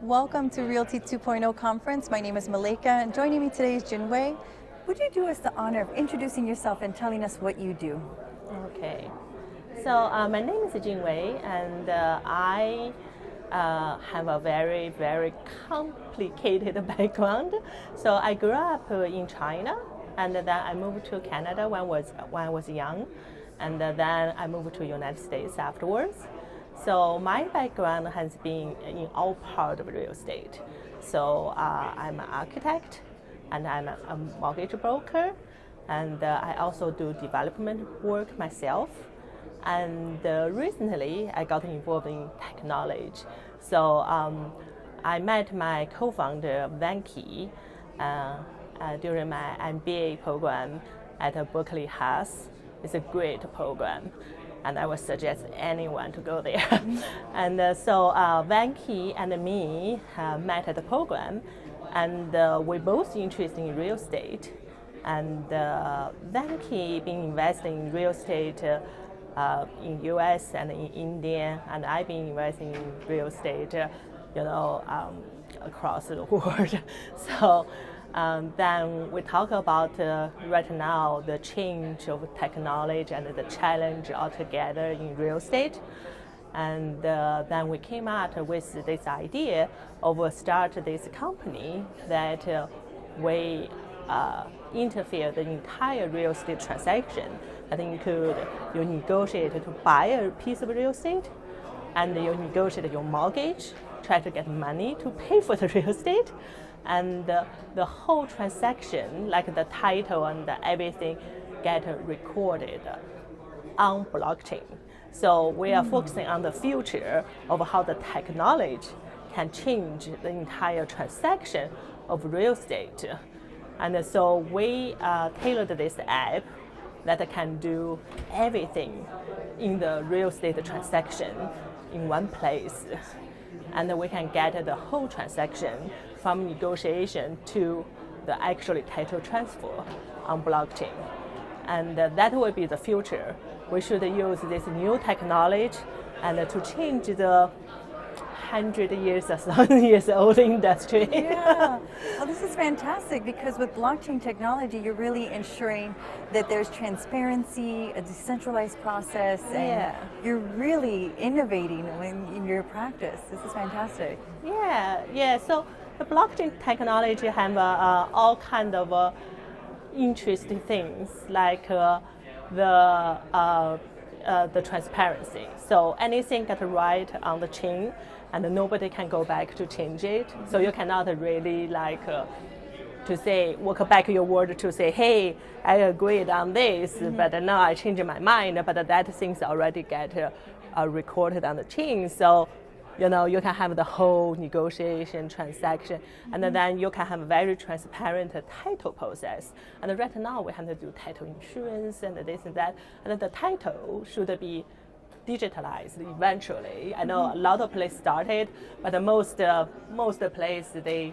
Welcome to Realty 2.0 conference. My name is Malika, and joining me today is Jinwei. Would you do us the honor of introducing yourself and telling us what you do? Okay, so my name is Jinwei, and I have a very, very complicated background. So I grew up in China, and then I moved to Canada when I was young, and then I moved to United States afterwards. So my background has been in all parts of real estate. So I'm an architect, and I'm a mortgage broker, and I also do development work myself. And recently, I got involved in technology. So I met my co-founder, Vanky, during my MBA program at Berkeley Haas. It's a great program, and I would suggest anyone to go there. And so Vanky and me met at the program, and we're both interested in real estate. And Vanky been investing in real estate in US and in India, and I've been investing in real estate, across the world. So then we talk about right now the change of technology and the challenge altogether in real estate. And then we came out with this idea of start this company that we interfere the entire real estate transaction. That include you negotiate to buy a piece of real estate, and you negotiate your mortgage, try to get money to pay for the real estate, and the whole transaction, like the title and everything, get recorded on blockchain. So we are focusing on the future of how the technology can change the entire transaction of real estate. And so we tailored this app that can do everything in the real estate transaction in one place. And we can get the whole transaction from negotiation to the actual title transfer on blockchain. And that will be the future. We should use this new technology and to change the 100 years or so years old industry. Yeah, well, this is fantastic because with blockchain technology, you're really ensuring that there's transparency, a decentralized process, and you're really innovating in your practice. This is fantastic. Yeah. So the blockchain technology have all kind of interesting things like the transparency. So anything gets right on the chain, and nobody can go back to change it. So you cannot really to say walk back your word to say, hey, I agreed on this, but now I changed my mind. But that things already get recorded on the chain. So you can have the whole negotiation transaction, and then you can have a very transparent title process. And right now we have to do title insurance and this and that, and the title should be digitalized eventually. I know a lot of places started, but most places they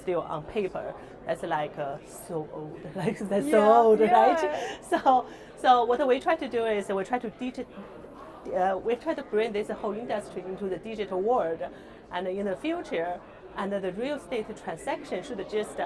still on paper. That's like so old, right? So what we try to do is we try to bring this whole industry into the digital world, and in the future, and the real estate transaction should just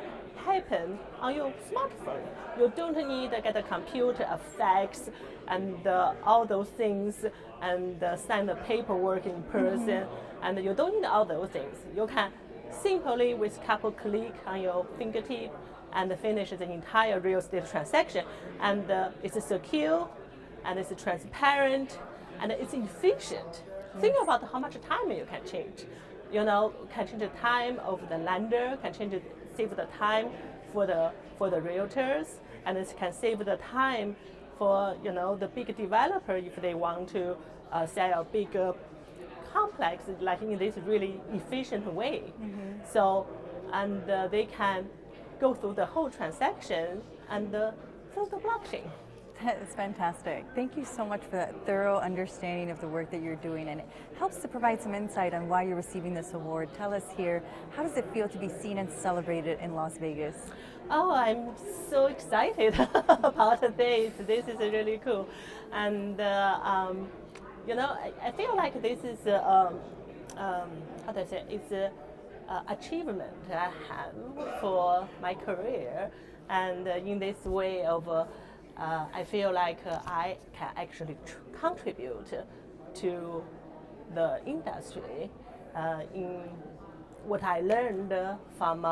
happen on your smartphone. You don't need to get a computer, a fax, and all those things, and sign the paperwork in person, and you don't need all those things. You can simply, with a couple clicks on your fingertip, and finish the entire real estate transaction, and it's secure, and it's transparent, and it's efficient. Think about how much time you can change. Can change the time of the lender, save the time for the realtors, and it can save the time for the big developer if they want to sell a big complex like in this really efficient way. So and they can go through the whole transaction and through the blockchain. That is fantastic. Thank you so much for that thorough understanding of the work that you're doing, and it helps to provide some insight on why you're receiving this award. Tell us here, how does it feel to be seen and celebrated in Las Vegas? Oh, I'm so excited about this. This is really cool. And, I feel like this is, how do I say, it's achievement I have for my career, and in this way of I feel like I can actually contribute to the industry in what I learned from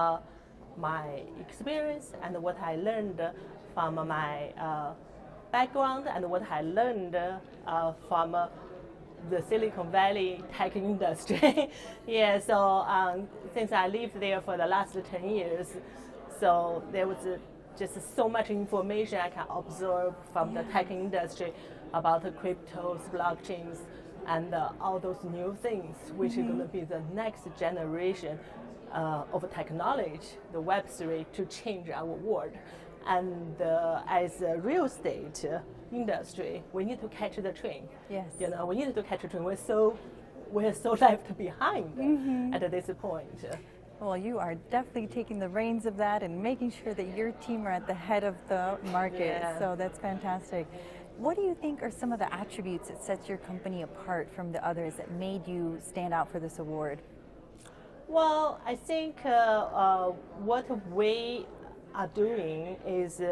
my experience and what I learned from my background and what I learned from the Silicon Valley tech industry. Yeah, so since I lived there for the last 10 years, so there was just so much information I can absorb from the tech industry about the cryptos, blockchains, and all those new things, which is going to be the next generation of technology, the Web3, to change our world. And as a real estate industry, we need to catch the train. Yes. You know, we need to catch the train. We're so left behind at this point. Well, you are definitely taking the reins of that and making sure that your team are at the head of the market. Yeah. So that's fantastic. What do you think are some of the attributes that sets your company apart from the others that made you stand out for this award? Well, I think what we are doing is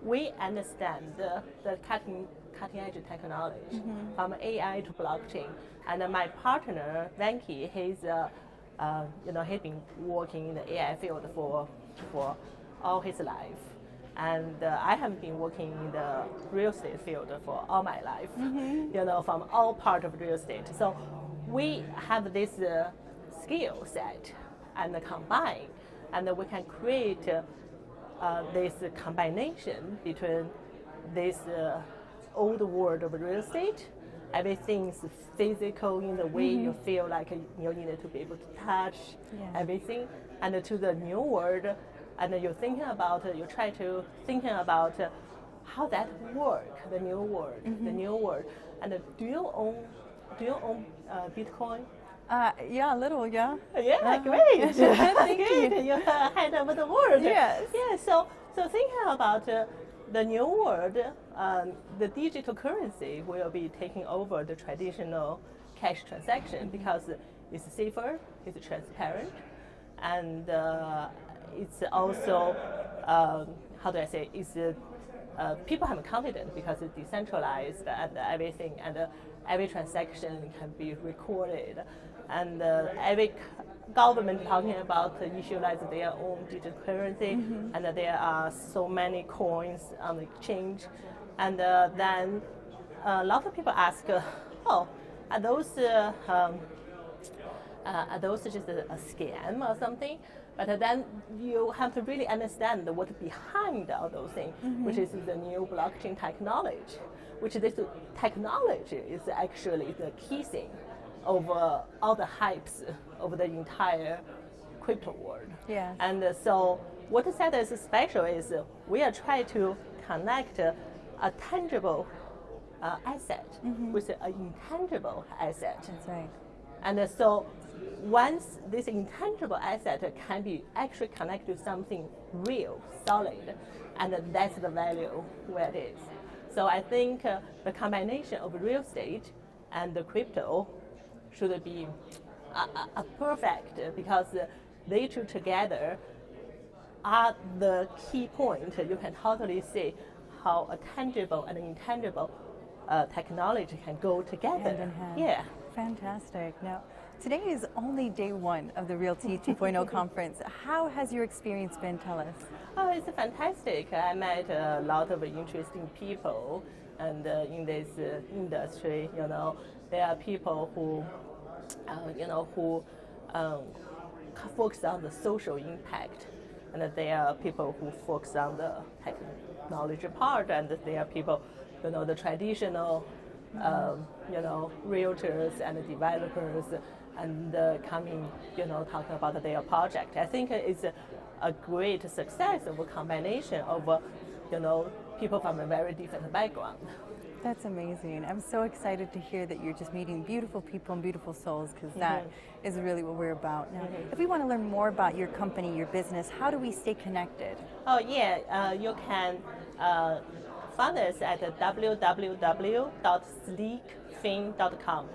we understand the cutting edge technology from AI to blockchain. And my partner Venki, he's been working in the AI field for all his life, and I have been working in the real estate field for all my life. From all part of real estate. So we have this skill set and combine, and we can create this combination between this old world of real estate. Everything's physical in the way you feel like you need to be able to touch everything, and to the new world, and you're thinking about, you try to thinking about how that work, the new world, And do you own Bitcoin? Yeah, a little, yeah. Yeah, great. Thank you. You're head of the world. Yes. Yeah, so thinking about the new world, the digital currency will be taking over the traditional cash transaction because it's safer, it's transparent, and it's also, people have confidence because it's decentralized and everything, and every transaction can be recorded, and every government talking about issuing their own digital currency, and there are so many coins on the exchange, and then a lot of people ask, are those just a scam or something? But then you have to really understand what's behind all those things, which is the new blockchain technology, which this technology is actually the key thing over all the hypes of the entire crypto world. Yes. And so what sets us special is we are trying to connect a tangible asset with an intangible asset. That's right. And so once this intangible asset can be actually connected to something real, solid, and that's the value where it is. So I think the combination of real estate and the crypto should be a perfect, because they two together are the key point. You can totally see how a tangible and intangible technology can go together. Hand in hand. Yeah. Fantastic. Now, today is only day one of the Realty 2.0 conference. How has your experience been? Tell us. Oh, it's fantastic. I met a lot of interesting people, and in this industry, there are people who, focus on the social impact, and there are people who focus on the technology part, and there are people, the traditional, realtors and developers, and coming, talking about their project. I think it's a great success of a combination of, people from a very different background. That's amazing. I'm so excited to hear that you're just meeting beautiful people and beautiful souls, because that is really what we're about. Now, if we want to learn more about your company, your business, how do we stay connected? Oh, yeah. You can find us at www.sleekfin.com.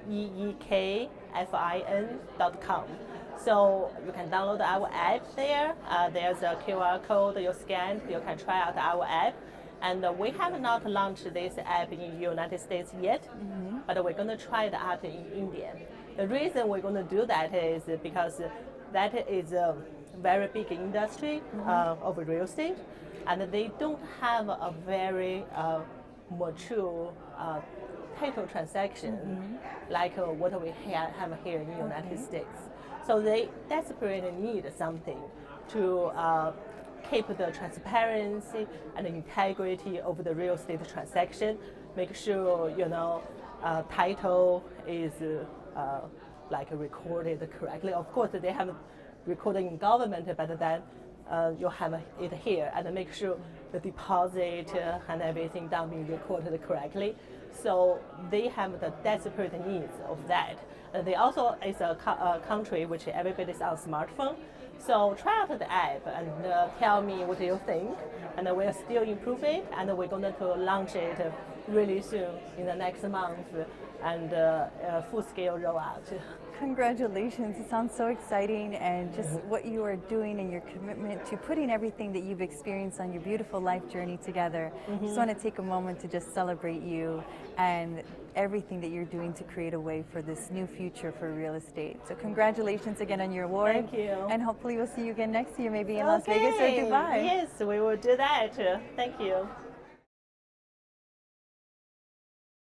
SLEEKFIN.com. sleekfin.com. So you can download our app there. There's a QR code you scan. You can try out our app. And we have not launched this app in the United States yet, but we're going to try it out in India. The reason we're going to do that is because that is a very big industry of real estate, and they don't have a very mature title transaction like what we have here in the United States. So they desperately need something to keep the transparency and integrity of the real estate transaction, make sure title is like recorded correctly. Of course, they have recorded in government, but then you have it here, and make sure the deposit and everything done being recorded correctly. So they have the desperate needs of that. They also is a country which everybody's on smartphone. So try out the app and tell me what you think. And we're still improving, and we're going to launch it really soon in the next month, and full-scale rollout. Congratulations. It sounds so exciting, and just what you are doing and your commitment to putting everything that you've experienced on your beautiful life journey together. Just want to take a moment to just celebrate you and everything that you're doing to create a way for this new future for real estate. So congratulations again on your award. Thank you. And hopefully we'll see you again next year, maybe in Las Vegas or Dubai. Yes, we will do that. Thank you.